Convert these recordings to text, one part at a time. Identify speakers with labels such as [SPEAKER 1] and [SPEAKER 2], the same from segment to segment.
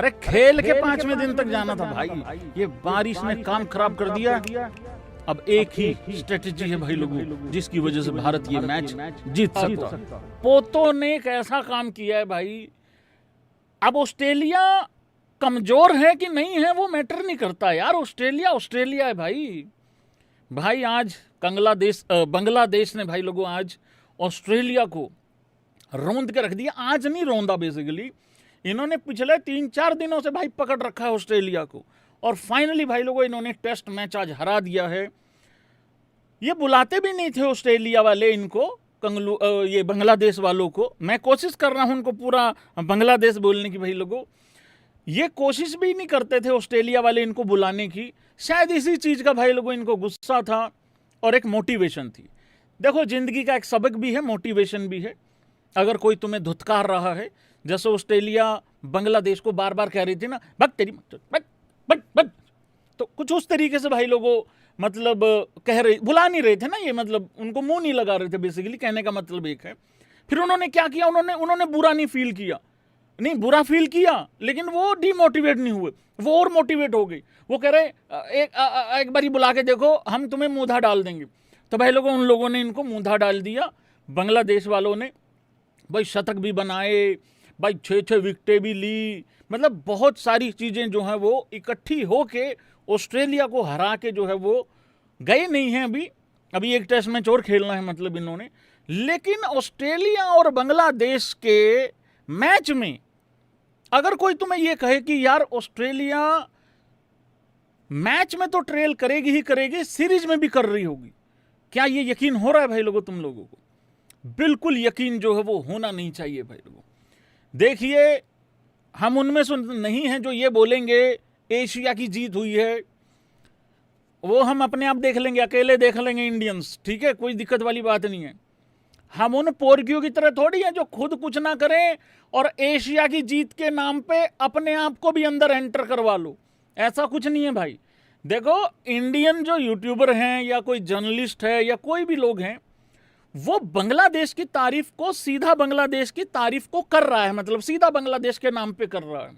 [SPEAKER 1] अरे खेल के 5वें दिन तक जाना था भाई, ये बारिश ने काम खराब कर दिया। अब एक ही स्ट्रेटेजी है भाई लोगों, जिसकी वजह से भारत ये मैच जीत सकता। पोतो ने एक ऐसा काम किया है भाई, अब ऑस्ट्रेलिया कमजोर है कि नहीं है वो मैटर नहीं करता यार, ऑस्ट्रेलिया ऑस्ट्रेलिया है भाई। भाई आज बांग्लादेश ने भाई लोगों आज ऑस्ट्रेलिया को रौंद के रख दिया। आज नहीं रौंदा, बेसिकली इन्होंने पिछले 3-4 दिनों से भाई पकड़ रखा है ऑस्ट्रेलिया को, और फाइनली भाई लोगों इन्होंने टेस्ट मैच आज हरा दिया है। ये बुलाते भी नहीं थे ऑस्ट्रेलिया वाले इनको, ये बांग्लादेश वालों को। मैं कोशिश कर रहा हूं उनको पूरा बांग्लादेश बोलने की भाई लोगों, ये कोशिश भी नहीं करते थे ऑस्ट्रेलिया वाले इनको बुलाने की। शायद इसी चीज का भाई लोगों इनको गुस्सा था और एक मोटिवेशन थी। देखो जिंदगी का एक सबक भी है, मोटिवेशन भी है। अगर कोई तुम्हें धुतकार रहा है, जैसे ऑस्ट्रेलिया बांग्लादेश को बार बार कह रही थी ना, बक तेरी बक, तो कुछ उस तरीके से भाई लोगों मतलब कह रहे, बुला नहीं रहे थे ना ये, मतलब उनको मुंह नहीं लगा रहे थे, बेसिकली कहने का मतलब एक है। फिर उन्होंने क्या किया, उन्होंने बुरा नहीं फील किया, नहीं बुरा फील किया, लेकिन वो डीमोटिवेट नहीं हुए, वो और मोटिवेट हो गई। वो कह रहे एक बारी बुला के देखो, हम तुम्हें मूंधा डाल देंगे। तो भाई लोगों उन लोगों ने इनको मूंधा डाल दिया। बांग्लादेश वालों ने भाई शतक भी बनाए, भाई 6-6 विकेटें भी ली, मतलब बहुत सारी चीज़ें जो हैं वो इकट्ठी होके ऑस्ट्रेलिया को हरा के जो है वो गए नहीं हैं। अभी एक टेस्ट मैच और खेलना है मतलब इन्होंने। लेकिन ऑस्ट्रेलिया और बांग्लादेश के मैच में अगर कोई तुम्हें ये कहे कि यार ऑस्ट्रेलिया मैच में तो ट्रेल करेगी ही करेगी, सीरीज में भी कर रही होगी, क्या ये यकीन हो रहा है भाई लोगों तुम लोगों को? बिल्कुल यकीन जो है वो होना नहीं चाहिए भाई लोगों। देखिए हम उनमें से नहीं हैं जो ये बोलेंगे एशिया की जीत हुई है, वो हम अपने आप देख लेंगे, अकेले देख लेंगे इंडियंस, ठीक है, कोई दिक्कत वाली बात नहीं है। हम उन पोरकियों की तरह थोड़ी हैं जो खुद कुछ ना करें और एशिया की जीत के नाम पे अपने आप को भी अंदर एंटर करवा लो, ऐसा कुछ नहीं है भाई। देखो इंडियन जो यूट्यूबर हैं या कोई जर्नलिस्ट है या कोई भी लोग हैं, वो बांग्लादेश की तारीफ को सीधा बांग्लादेश की तारीफ को कर रहा है, मतलब सीधा बांग्लादेश के नाम पे कर रहा है।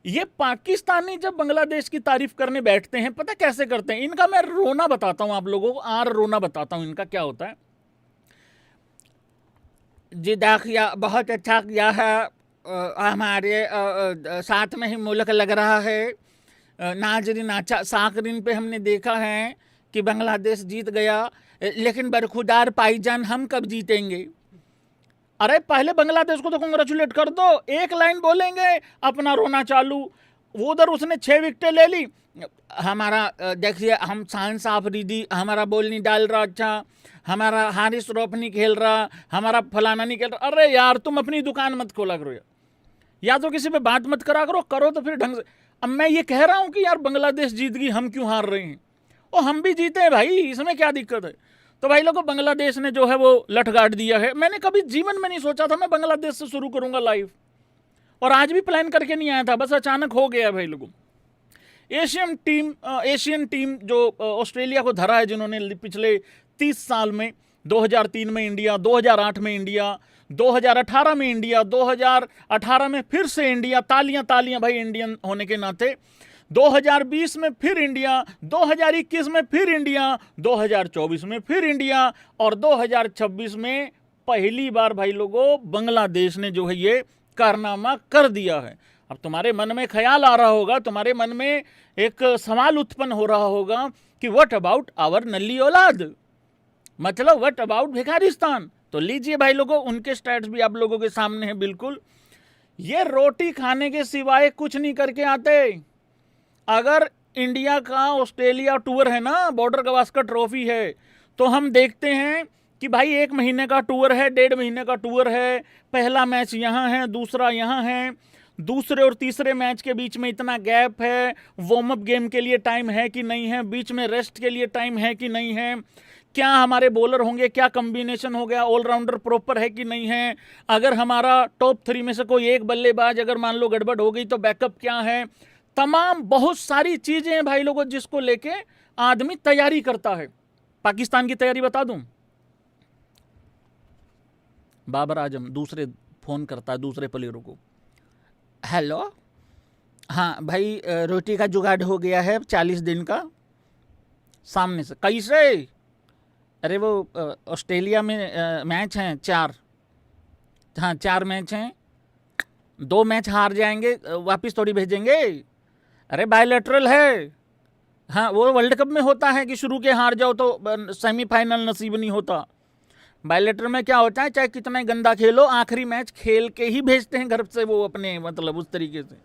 [SPEAKER 1] ये पाकिस्तानी जब बांग्लादेश की तारीफ करने बैठते हैं, पता कैसे करते हैं? इनका मैं रोना बताता हूं आप लोगों को, रोना बताता हूं इनका क्या होता है। जी दाखिया बहुत अच्छा किया है, हमारे साथ में ही मुल्क लग रहा है। नाजरीन अच्छा साकरीन पे हमने देखा है कि बांग्लादेश जीत गया, लेकिन बरखुदार पाईजान हम कब जीतेंगे? अरे पहले बांग्लादेश को तो कांग्रेचुलेट कर दो, एक लाइन बोलेंगे अपना रोना चालू। वो उधर उसने 6 विकेटें ले ली, हमारा देखिए हम साइंस आफरीदी, हमारा बॉल नहीं डाल रहा, अच्छा हमारा हारिस रौफ नहीं खेल रहा, हमारा फलाना नहीं खेल रहा। अरे यार तुम अपनी दुकान मत खोला करो यार, या तो किसी पे बात मत करा करो तो फिर ढंग से। अब मैं ये कह रहा हूँ कि यार बांग्लादेश जीत गई, हम क्यों हार रहे हैं? और हम भी जीते हैं भाई, इसमें क्या दिक्कत है? तो भाई लोगों बांग्लादेश ने जो है वो लठ गाड़ दिया है। मैंने कभी जीवन में नहीं सोचा था मैं बांग्लादेश से शुरू करूंगा लाइव, और आज भी प्लान करके नहीं आया था, बस अचानक हो गया भाई लोगों। एशियन टीम जो ऑस्ट्रेलिया को धरा है, जिन्होंने पिछले 30 साल में 2003 में इंडिया, 2008 में इंडिया, 2018 में इंडिया, 2018 में फिर से इंडिया, तालियां तालियां भाई इंडियन होने के नाते, 2020 में फिर इंडिया, 2021 में फिर इंडिया, 2024 में फिर इंडिया, और 2026 में पहली बार भाई लोगों बांग्लादेश ने जो है ये कारनामा कर दिया है। अब तुम्हारे मन में ख्याल आ रहा होगा, तुम्हारे मन में एक सवाल उत्पन्न हो रहा होगा कि व्हाट अबाउट आवर नल्ली औलाद, मतलब व्हाट अबाउट भिखारिस्तान। तो लीजिए भाई लोगों उनके स्टैट्स भी आप लोगों के सामने है। बिल्कुल ये रोटी खाने के सिवाय कुछ नहीं करके आते। अगर इंडिया का ऑस्ट्रेलिया टूर है ना, बॉर्डर गवास्कर ट्रॉफी है, तो हम देखते हैं कि भाई 1 महीने का टूर है, 1.5 महीने का टूर है, पहला मैच यहाँ है, दूसरा यहाँ है, दूसरे और तीसरे मैच के बीच में इतना गैप है, वार्म अप गेम के लिए टाइम है कि नहीं है, बीच में रेस्ट के लिए टाइम है कि नहीं है, क्या हमारे बॉलर होंगे, क्या कॉम्बिनेशन हो गया, ऑलराउंडर प्रॉपर है कि नहीं है, अगर हमारा टॉप 3 में से कोई एक बल्लेबाज अगर मान लो गड़बड़ हो गई तो बैकअप क्या है, तमाम बहुत सारी चीजें हैं भाई लोगों जिसको लेके आदमी तैयारी करता है। पाकिस्तान की तैयारी बता दूं, बाबर आजम दूसरे फोन करता है दूसरे प्लेयरों को, हेलो हाँ भाई, रोटी का जुगाड़ हो गया है 40 दिन का सामने से। कैसे? अरे वो ऑस्ट्रेलिया में मैच हैं 4। हाँ 4 मैच हैं, 2 मैच हार जाएंगे वापस थोड़ी भेजेंगे। अरे बायलैटरल है। हाँ वो वर्ल्ड कप में होता है कि शुरू के हार जाओ तो सेमीफाइनल नसीब नहीं होता। बायलैटरल में क्या होता है, चाहे कितना ही गंदा खेलो, आखिरी मैच खेल के ही भेजते हैं घर से वो अपने, मतलब उस तरीके से।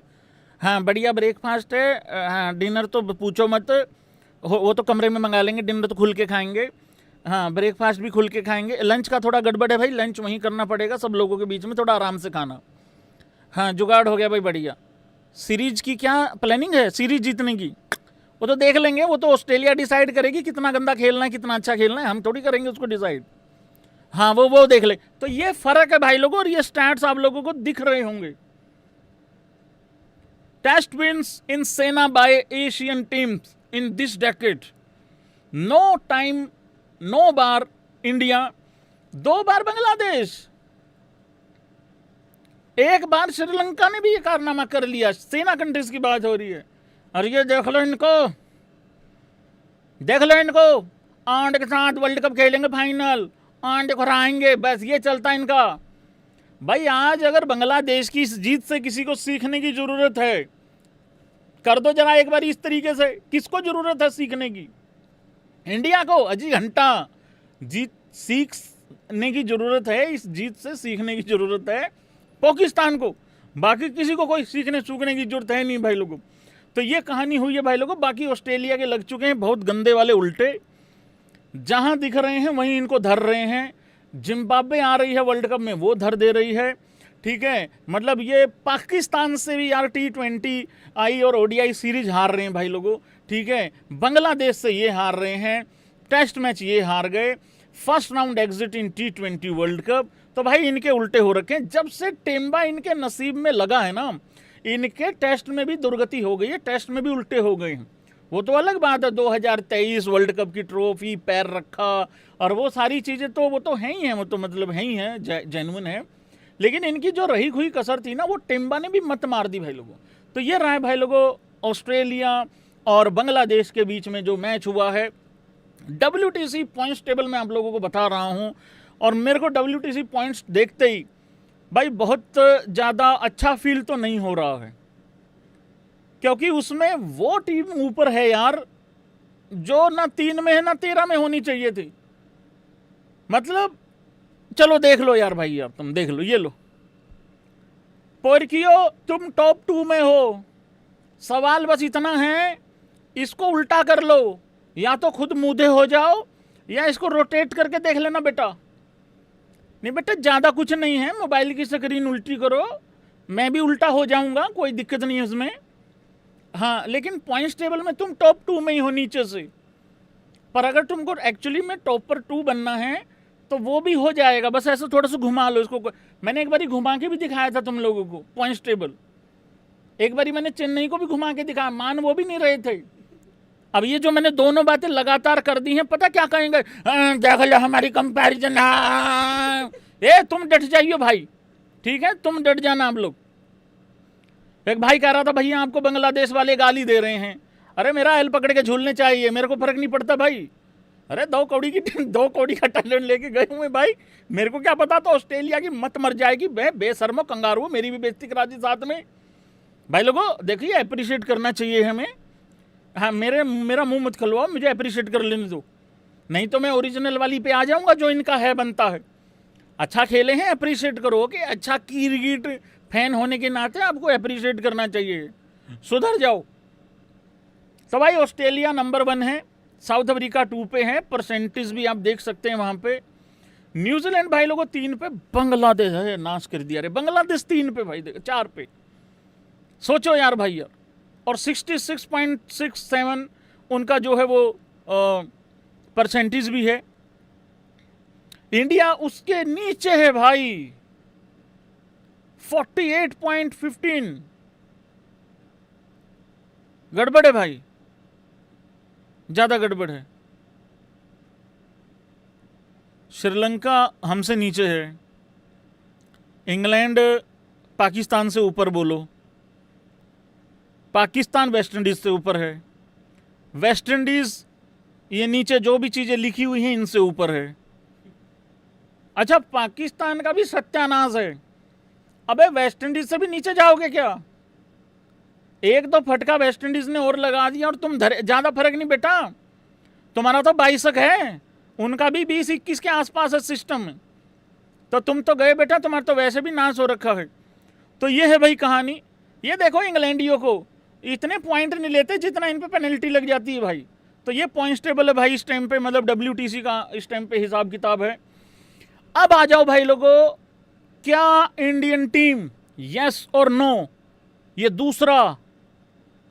[SPEAKER 1] हाँ बढ़िया ब्रेकफास्ट है। हाँ डिनर तो पूछो मत, वो तो कमरे में मंगा लेंगे, डिनर तो खुल के खाएंगे। हाँ ब्रेकफास्ट भी खुल के खाएंगे। लंच का थोड़ा गड़बड़ है भाई, लंच वहीं करना पड़ेगा सब लोगों के बीच में, थोड़ा आराम से खाना। हाँ जुगाड़ हो गया भाई, बढ़िया। सीरीज की क्या प्लानिंग है? सीरीज जीतने की वो तो देख लेंगे, वो तो ऑस्ट्रेलिया डिसाइड करेगी कितना गंदा खेलना है कितना अच्छा खेलना है, हम थोड़ी करेंगे उसको डिसाइड। हाँ वो देख ले। तो ये फर्क है भाई लोगों, और ये स्टैट्स आप लोगों को दिख रहे होंगे। Test wins in SENA by Asian teams in this decade, no time, no बार इंडिया, 2 बार बांग्लादेश, 1 बार श्रीलंका ने भी ये कारनामा कर लिया। सेना कंट्रीज की बात हो रही है। और ये देख लो इनको, देख लो इनको, आंड के साथ वर्ल्ड कप खेलेंगे फाइनल, आंड को हराएंगे, बस ये चलता है इनका। भाई आज अगर बांग्लादेश की इस जीत से किसी को सीखने की जरूरत है, कर दो जरा एक बार इस तरीके से। किसको जरूरत है सीखने की? इंडिया को अजी घंटा जीत सीखने की जरूरत है, इस जीत से सीखने की जरूरत है पाकिस्तान को। बाकी किसी को कोई सीखने सूखने की जरूरत है नहीं भाई लोगों। तो ये कहानी हुई है भाई लोगों। बाकी ऑस्ट्रेलिया के लग चुके हैं बहुत गंदे वाले उल्टे, जहां दिख रहे हैं वहीं इनको धर रहे हैं। जिम्बाब्वे आ रही है वर्ल्ड कप में, वो धर दे रही है। ठीक है, मतलब ये पाकिस्तान से भी यार T20 आई और ODI सीरीज हार रहे हैं भाई लोगों। ठीक है, बांग्लादेश से ये हार रहे हैं, टेस्ट मैच ये हार गए, फर्स्ट राउंड एग्जिट इन T20 वर्ल्ड कप। तो भाई इनके उल्टे हो रखे हैं। जब से टेम्बा इनके नसीब में लगा है ना, इनके टेस्ट में भी दुर्गति हो गई है, टेस्ट में भी उल्टे हो गए हैं। वो तो अलग बात है, 2023 वर्ल्ड कप की ट्रॉफी, पैर रखा और वो सारी चीज़ें तो वो तो हैं ही हैं, वो तो मतलब हैं ही हैं, जेन्युइन है। लेकिन इनकी जो रही हुई कसर थी ना, वो टेम्बा ने भी मत मार दी भाई लोगों। तो ये रहा है भाई लोगों ऑस्ट्रेलिया और बांग्लादेश के बीच में जो मैच हुआ है। WTC पॉइंट्स टेबल में आप लोगों को बता रहा हूँ, और मेरे को WTC पॉइंट्स देखते ही भाई बहुत ज़्यादा अच्छा फील तो नहीं हो रहा है, क्योंकि उसमें वो टीम ऊपर है यार जो ना 3 में है ना 13 में होनी चाहिए थी। मतलब चलो देख लो यार भाई, यार तुम देख लो, ये लो पोर्कियो, तुम टॉप 2 में हो। सवाल बस इतना है, इसको उल्टा कर लो, या तो खुद मूधे हो जाओ या इसको रोटेट करके देख लेना बेटा। नहीं बेटा ज़्यादा कुछ नहीं है, मोबाइल की स्क्रीन उल्टी करो, मैं भी उल्टा हो जाऊंगा, कोई दिक्कत नहीं है उसमें। हाँ लेकिन पॉइंट्स टेबल में तुम टॉप 2 में ही हो नीचे से। पर अगर तुमको एक्चुअली में टॉपर 2 बनना है तो वो भी हो जाएगा, बस ऐसे थोड़ा सा घुमा लो इसको। मैंने एक बारी घुमा के भी दिखाया था तुम लोगों को पॉइंट्स टेबल, एक बारी मैंने चेन्नई को भी घुमा के दिखाया, मान वो भी नहीं रहे थे। अब ये जो मैंने दोनों बातें लगातार कर दी हैं, पता क्या कहेंगे, देख लो हमारी कंपैरिजन। ए तुम डट जाइयो भाई, ठीक है, तुम डट जाना आप लोग। एक भाई कह रहा था भैया आपको बांग्लादेश वाले गाली दे रहे हैं। अरे मेरा एल पकड़ के झूलने चाहिए, मेरे को फर्क नहीं पड़ता भाई। अरे 2 कौड़ी का टैलेंट लेके गए हुए भाई, मेरे को क्या पता। तो ऑस्ट्रेलिया की मत मर जाएगी, बेशर्मो कंगारू, मेरी भी बेइज्जती करा दी साथ में। भाई लोगों देखिए, अप्रिशिएट करना चाहिए हमें। हाँ मेरा मुंह मत खलवाओ, मुझे अप्रिशिएट कर लेने दो, नहीं तो मैं ओरिजिनल वाली पे आ जाऊंगा जो इनका है बनता है। अच्छा खेले हैं अप्रिशिएट करो, कि अच्छा क्रिकेट फैन होने के नाते आपको अप्रिशिएट करना चाहिए, सुधर जाओ। तो भाई ऑस्ट्रेलिया नंबर 1 है, साउथ अफ्रीका 2 पे है, परसेंटेज भी आप देख सकते हैं वहां पे। न्यूजीलैंड भाई लोगों 3 पे, बांग्लादेश है नाश कर दिया। अरे बांग्लादेश 3 पे भाई, देखो 4 पे, सोचो यार भाई यार। और 66.67 उनका जो है वो परसेंटेज भी है। इंडिया उसके नीचे है भाई, 48.15, गड़बड़ है भाई, ज्यादा गड़बड़ है। श्रीलंका हमसे नीचे है, इंग्लैंड पाकिस्तान से ऊपर बोलो, पाकिस्तान वेस्ट इंडीज से ऊपर है, वेस्ट इंडीज ये नीचे जो भी चीजें लिखी हुई हैं इनसे ऊपर है। अच्छा, पाकिस्तान का भी सत्यानाश है। अबे वेस्ट इंडीज से भी नीचे जाओगे क्या? एक दो फटका वेस्ट इंडीज ने और लगा दिया और तुम ज्यादा फर्क नहीं बेटा, तुम्हारा तो 22 है, उनका भी 20-21 के आसपास है सिस्टम में, तो तुम तो गए बेटा, तुम्हारा तो वैसे भी नाश हो रखा है। तो ये है भाई कहानी। ये देखो इंग्लैंडियों को इतने पॉइंट नहीं लेते जितना इन पे पेनल्टी लग जाती है भाई। तो ये पॉइंट्स टेबल है भाई इस टाइम पे, मतलब WTC का इस टाइम पे हिसाब किताब है। अब आ जाओ भाई लोगों, क्या इंडियन टीम यस और नो, ये दूसरा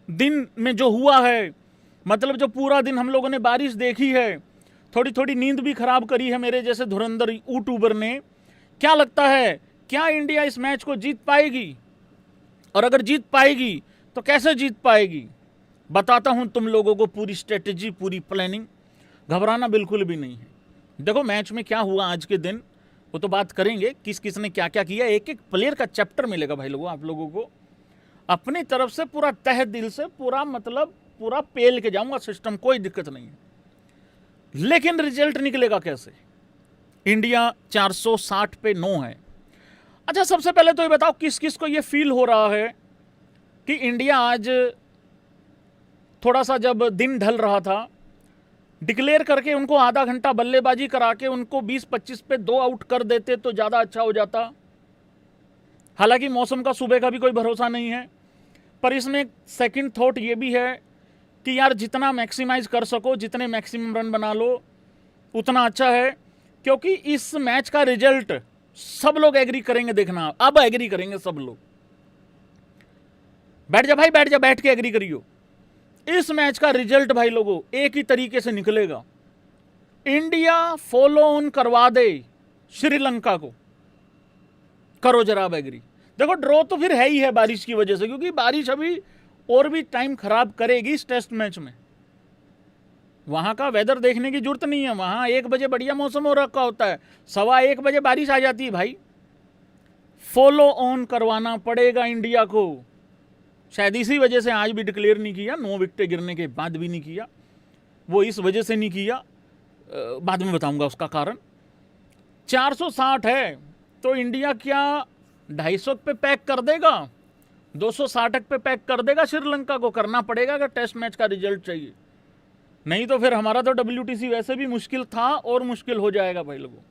[SPEAKER 1] दिन में जो हुआ है, मतलब जो पूरा दिन हम लोगों ने बारिश देखी है, थोड़ी थोड़ी नींद भी खराब करी है मेरे जैसे धुरंधर यूट्यूबर ने, क्या लगता है क्या इंडिया इस मैच को जीत पाएगी? और अगर जीत पाएगी तो कैसे जीत पाएगी? बताता हूं तुम लोगों को पूरी स्ट्रेटेजी, पूरी प्लानिंग। घबराना बिल्कुल भी नहीं है। देखो मैच में क्या हुआ आज के दिन वो तो बात करेंगे, किस किस ने क्या क्या किया, एक एक प्लेयर का चैप्टर मिलेगा भाई लोगों आप लोगों को। अपनी तरफ से पूरा तहे दिल से पूरा मतलब पूरा पेल के जाऊंगा सिस्टम, कोई दिक्कत नहीं है। लेकिन रिजल्ट निकलेगा कैसे? इंडिया 460 पे 9 है। अच्छा, सबसे पहले तो ये बताओ किस किस को ये फील हो रहा है कि इंडिया आज थोड़ा सा जब दिन ढल रहा था, डिक्लेयर करके उनको आधा घंटा बल्लेबाजी करा के उनको 20-25 पे 2 आउट कर देते तो ज़्यादा अच्छा हो जाता। हालांकि मौसम का सुबह का भी कोई भरोसा नहीं है, पर इसमें सेकंड थॉट ये भी है कि यार जितना मैक्सिमाइज कर सको, जितने मैक्सिमम रन बना लो उतना अच्छा है, क्योंकि इस मैच का रिजल्ट सब लोग एग्री करेंगे। देखना अब एग्री करेंगे सब लोग। बैठ जा भाई, बैठ जा, बैठ के एग्री करियो। इस मैच का रिजल्ट भाई लोगों एक ही तरीके से निकलेगा। इंडिया फॉलो ऑन करवा दे श्रीलंका को, करो जरा अब एग्री। देखो ड्रॉ तो फिर है ही है बारिश की वजह से, क्योंकि बारिश अभी और भी टाइम खराब करेगी इस टेस्ट मैच में। वहां का वेदर देखने की जरूरत नहीं है, वहां 1 बजे बढ़िया मौसम हो रखा होता है, 1:15 बजे बारिश आ जाती है भाई। फॉलो ऑन करवाना पड़ेगा इंडिया को। शायद इसी वजह से आज भी डिक्लेयर नहीं किया, 9 विकेटें गिरने के बाद भी नहीं किया। वो इस वजह से नहीं किया, बाद में बताऊंगा उसका कारण। 460 है तो इंडिया क्या 250 पे पैक कर देगा, 260 पे पैक कर देगा? श्रीलंका को करना पड़ेगा अगर टेस्ट मैच का रिजल्ट चाहिए, नहीं तो फिर हमारा तो WTC वैसे भी मुश्किल था और मुश्किल हो जाएगा भाई लोगों।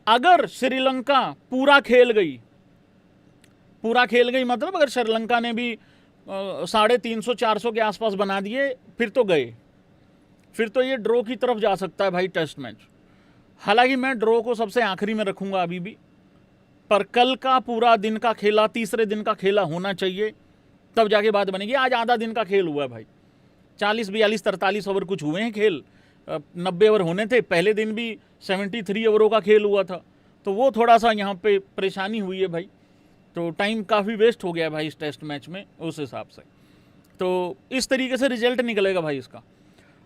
[SPEAKER 1] अगर श्रीलंका पूरा खेल गई मतलब अगर श्रीलंका ने भी 350-400 के आसपास बना दिए, फिर तो गए, फिर तो ये ड्रॉ की तरफ जा सकता है भाई टेस्ट मैच। हालांकि मैं ड्रॉ को सबसे आखिरी में रखूंगा अभी भी, पर कल का पूरा दिन का खेला, तीसरे दिन का खेला होना चाहिए, तब जाके बात बनेगी। आज आधा दिन का खेल हुआ है भाई, 40, 42, 43 ओवर कुछ हुए हैं खेल, 90 ओवर होने थे। पहले दिन भी 73 ओवरों का खेल हुआ था, तो वो थोड़ा सा यहाँ पे परेशानी हुई है भाई। तो टाइम काफ़ी वेस्ट हो गया है भाई इस टेस्ट मैच में उस हिसाब से। तो इस तरीके से रिजल्ट निकलेगा भाई इसका।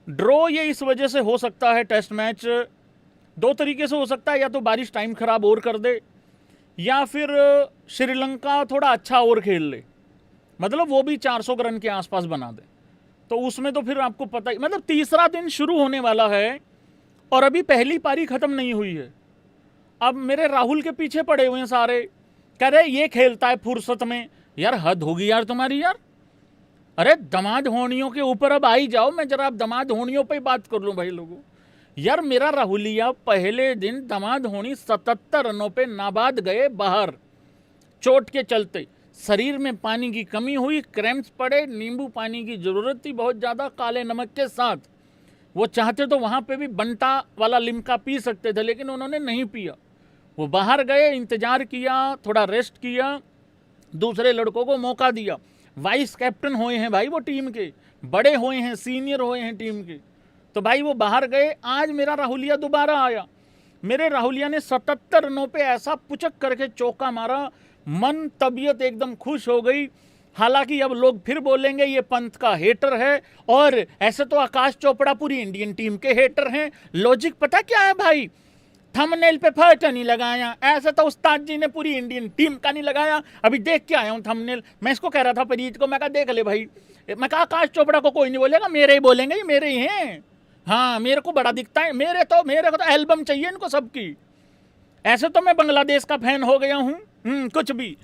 [SPEAKER 1] ड्रॉ ये इस वजह से हो सकता है, टेस्ट मैच 2 तरीके से हो सकता है, या तो बारिश टाइम खराब और कर दे, या फिर श्रीलंका थोड़ा अच्छा और खेल ले, मतलब वो भी 400 रन के आसपास बना दे। तो उसमें तो फिर आपको पता ही, मतलब तीसरा दिन शुरू होने वाला है और अभी पहली पारी खत्म नहीं हुई है। अब मेरे राहुल के पीछे पड़े हुए हैं सारे, कह रहे ये खेलता है फुर्सत में। यार हद होगी यार तुम्हारी यार। अरे दमाद होनियों के ऊपर अब आई जाओ, मैं जरा अब दमाद होनियों पे बात कर लूं भाई लोगों। यार मेरा राहुलिया पहले दिन दमाद होनी 77 रनों पे नाबाद गए बाहर, चोट के चलते शरीर में पानी की कमी हुई, क्रैम्प्स पड़े, नींबू पानी की जरूरत थी बहुत ज़्यादा काले नमक के साथ। वो चाहते तो वहाँ पे भी बंटा वाला लिम्का पी सकते थे, लेकिन उन्होंने नहीं पिया। वो बाहर गए, इंतजार किया, थोड़ा रेस्ट किया, दूसरे लड़कों को मौका दिया। वाइस कैप्टन हुए हैं भाई वो टीम के, बड़े हुए हैं, सीनियर हुए हैं टीम के, तो भाई वो बाहर गए। आज मेरा राहुलिया दोबारा आया, मेरे राहुलिया ने 77 रनों पे ऐसा पुचक करके चौका मारा, मन तबीयत एकदम खुश हो गई। हालांकि अब लोग फिर बोलेंगे ये पंत का हेटर है, और ऐसे तो आकाश चोपड़ा पूरी इंडियन टीम के हेटर हैं। लॉजिक पता क्या है भाई, थंबनेल पे फर्क नहीं लगाया, ऐसे तो उस्ताद जी ने पूरी इंडियन टीम का नहीं लगाया। अभी देख के आया हूँ थंबनेल। मैं इसको कह रहा था परीत को, मैं कहा देख ले भाई, मैं कहा आकाश चोपड़ा को कोई नहीं बोलेगा, मेरे ही बोलेंगे, ये मेरे ही हैं। हाँ मेरे को बड़ा दिखता है, मेरे को तो एल्बम चाहिए इनको सबकी। ऐसे तो मैं बांग्लादेश का फैन हो गया हूँ, कुछ भी।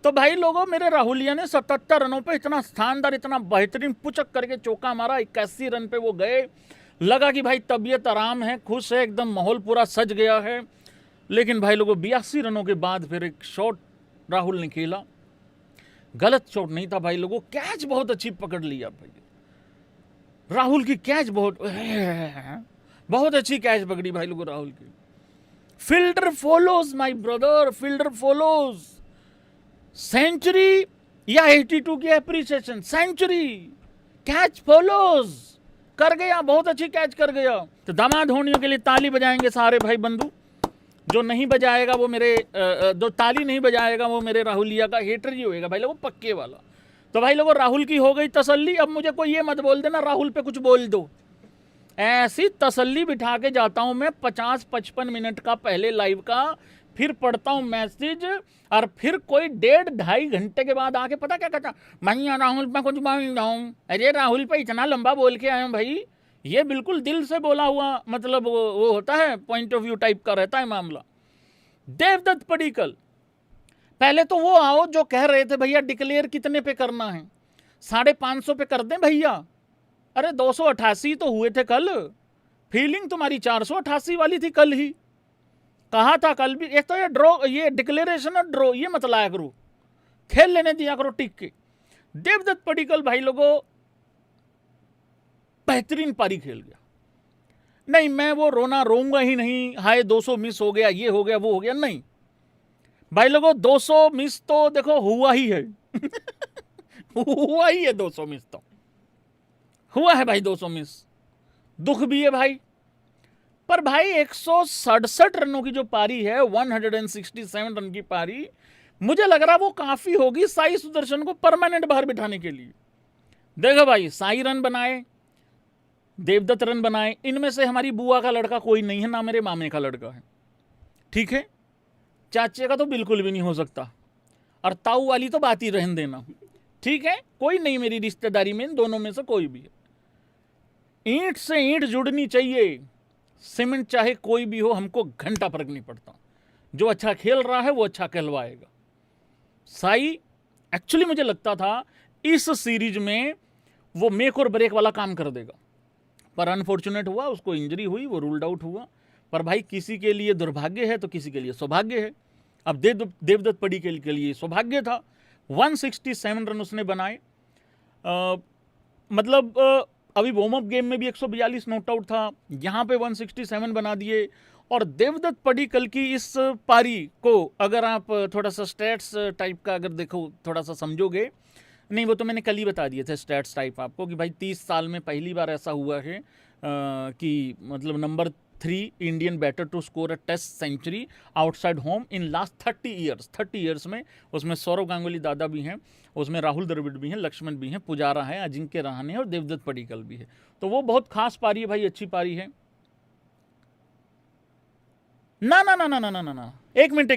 [SPEAKER 1] तो भाई लोगों, मेरे राहुलिया ने 77 रनों पे इतना शानदार, इतना बेहतरीन पुचक करके चौका मारा। 81 रन पे वो गए। लगा कि भाई तबीयत आराम है, खुश है, एकदम माहौल पूरा सज गया है। लेकिन भाई लोगों 82 रनों के बाद फिर एक शॉट राहुल ने खेला, गलत शॉट नहीं था भाई लोगों, कैच बहुत अच्छी पकड़ लिया भाई। राहुल की कैच बहुत अच्छी कैच पकड़ी भाई लोगों राहुल की। Fielder follows my brother, fielder follows. Century या 82 की एप्रिसिएशन, सेंचुरी, कैच फॉलोज, कर गया, बहुत अच्छी कैच कर गया। तो दामाद होनियों के लिए ताली बजाएंगे सारे भाई बंधु। जो नहीं बजाएगा वो मेरे, जो ताली नहीं बजाएगा वो मेरे राहुलिया का हेटर ही होएगा भाई लोगों, पक्के वाला। तो भाई लोगों राहुल की हो गई तसल्ली। अब मुझे कोई ये मत बोल देना राहुल पे कुछ बोल दो, ऐसी तसल्ली बिठा के जाता हूं मैं 50-55 मिनट का पहले लाइव का, फिर पढ़ता हूं मैसेज, और फिर कोई 1.5-2.5 घंटे के बाद आके पता क्या कहता, मैं राहुल पे कुछ बोल रहा हूं। अरे राहुल पे इतना लंबा बोल के आया हूं भाई, ये बिल्कुल दिल से बोला हुआ, मतलब वो होता है, पॉइंट ऑफ व्यू टाइप का रहता है मामला। देवदत्त पडिक्कल, पहले तो वो आओ जो कह रहे थे भैया डिक्लेयर कितने पे करना है, 550 पे कर दें भैया। अरे 288 तो हुए थे कल, फीलिंग तुम्हारी 488 वाली थी कल ही, कहा था कल भी। एक तो ये ड्रॉ, ये डिक्लेरेशन और ड्रॉ ये मत लाया करो, खेल लेने दिया करो टिक के। देवदत्त पडिक्कल भाई लोगों बेहतरीन पारी खेल गया। नहीं मैं वो रोना रोऊंगा ही नहीं, हाय 200 मिस हो गया, ये हो गया, वो हो गया, नहीं भाई लोगों 200 मिस तो देखो हुआ ही है हुआ ही है 200 मिस तो हुआ है भाई, 200 मिस, दुख भी है भाई। पर भाई 167 रनों की जो पारी है, 167 रन की पारी, मुझे लग रहा वो काफी होगी साई सुदर्शन को परमानेंट बाहर बिठाने के लिए। देखो भाई, साई रन बनाए, देवदत्त रन बनाए, इनमें से हमारी बुआ का लड़का कोई नहीं है, ना मेरे मामे का लड़का है, ठीक है, चाचे का तो बिल्कुल भी नहीं हो सकता, और ताऊ वाली तो बात ही रहने देना, ठीक है, कोई नहीं मेरी रिश्तेदारी में इन दोनों में से कोई भी है। ईंट से ईंट जुड़नी चाहिए, सीमेंट चाहे कोई भी हो, हमको घंटा फर्क नहीं पड़ता, जो अच्छा खेल रहा है वो अच्छा कहलवाएगा। साई एक्चुअली मुझे लगता था इस सीरीज में वो मेक और ब्रेक वाला काम कर देगा, पर अनफॉर्चुनेट हुआ, उसको इंजरी हुई, वो रूल्ड आउट हुआ। पर भाई किसी के लिए दुर्भाग्य है तो किसी के लिए सौभाग्य है। अब देवदत्त पडिक्कल के लिए सौभाग्य था, 167 रन उसने बनाए। मतलब अभी वार्म अप गेम में भी 142 नॉट आउट था, यहाँ पे 167 बना दिए। और देवदत्त पडिक्कल की इस पारी को अगर आप थोड़ा सा स्टैट्स टाइप का अगर देखो, थोड़ा सा समझोगे, नहीं वो तो मैंने कल ही बता दिए थे स्टैट्स टाइप आपको, कि भाई 30 साल में पहली बार ऐसा हुआ है कि मतलब number 3 Indian batter to score a test century outside home in last 30 years में। उसमें सौरव गांगुली दादा भी हैं, उसमें राहुल द्रविड़ भी हैं, लक्ष्मण भी हैं, पुजारा है, अजिंक्य रहाणे और देवदत्त पडिक्कल भी है। तो वो बहुत खास पारी है भाई, अच्छी पारी है। ना ना ना ना ना ना ना ना, एक मिनट,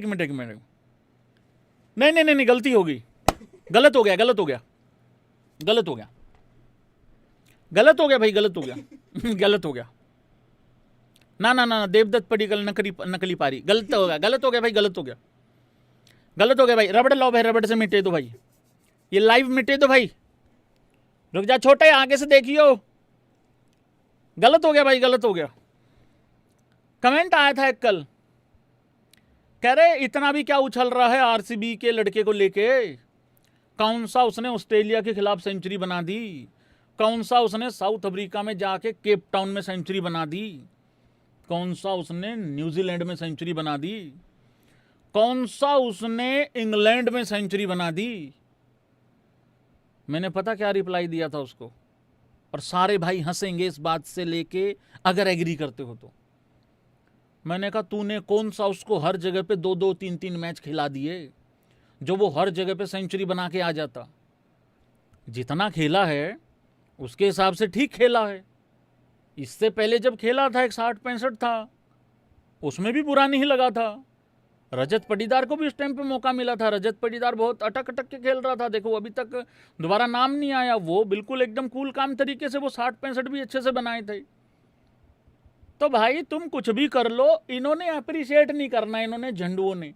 [SPEAKER 1] नहीं, गलती हो गई, गलत हो गया भाई, गलत हो गया। ना, देवदत्त पडिक्कल नकली पारी, गलत हो गया भाई, गलत हो गया भाई। रबड़ लाओ भाई, रबड़ से मिटे दो भाई, ये लाइव मिटे दो भाई, रुक जा छोटे, आगे से देखियो, गलत हो गया भाई, गलत हो गया। कमेंट आया था एक कल, कह रहे इतना भी क्या उछल रहा है आरसीबी के लड़के को लेके, कौन सा उसने ऑस्ट्रेलिया के खिलाफ सेंचुरी बना दी, कौन सा उसने साउथ अफ्रीका में जाके केप टाउन में सेंचुरी बना दी, कौन सा उसने न्यूजीलैंड में सेंचुरी बना दी, कौन सा उसने इंग्लैंड में सेंचुरी बना दी। मैंने पता क्या रिप्लाई दिया था उसको, और सारे भाई हंसेंगे इस बात से लेके अगर एग्री करते हो तो। मैंने कहा तूने कौन सा उसको हर जगह पे 2-2, 3-3 मैच खिला दिए जो वो हर जगह पे सेंचुरी बना के आ जाता। जितना खेला है उसके हिसाब से ठीक खेला है। इससे पहले जब खेला था 60-65 था, उसमें भी बुरा नहीं लगा था। रजत पाटीदार को भी उस टाइम पे मौका मिला था। रजत पाटीदार बहुत अटक अटक के खेल रहा था, देखो अभी तक दोबारा नाम नहीं आया। वो बिल्कुल एकदम कूल काम तरीके से वो 60-65 भी अच्छे से बनाए थे। तो भाई तुम कुछ भी कर लो, इन्होंने अप्रिशिएट नहीं करना, इन्होंने झंडुओं ने।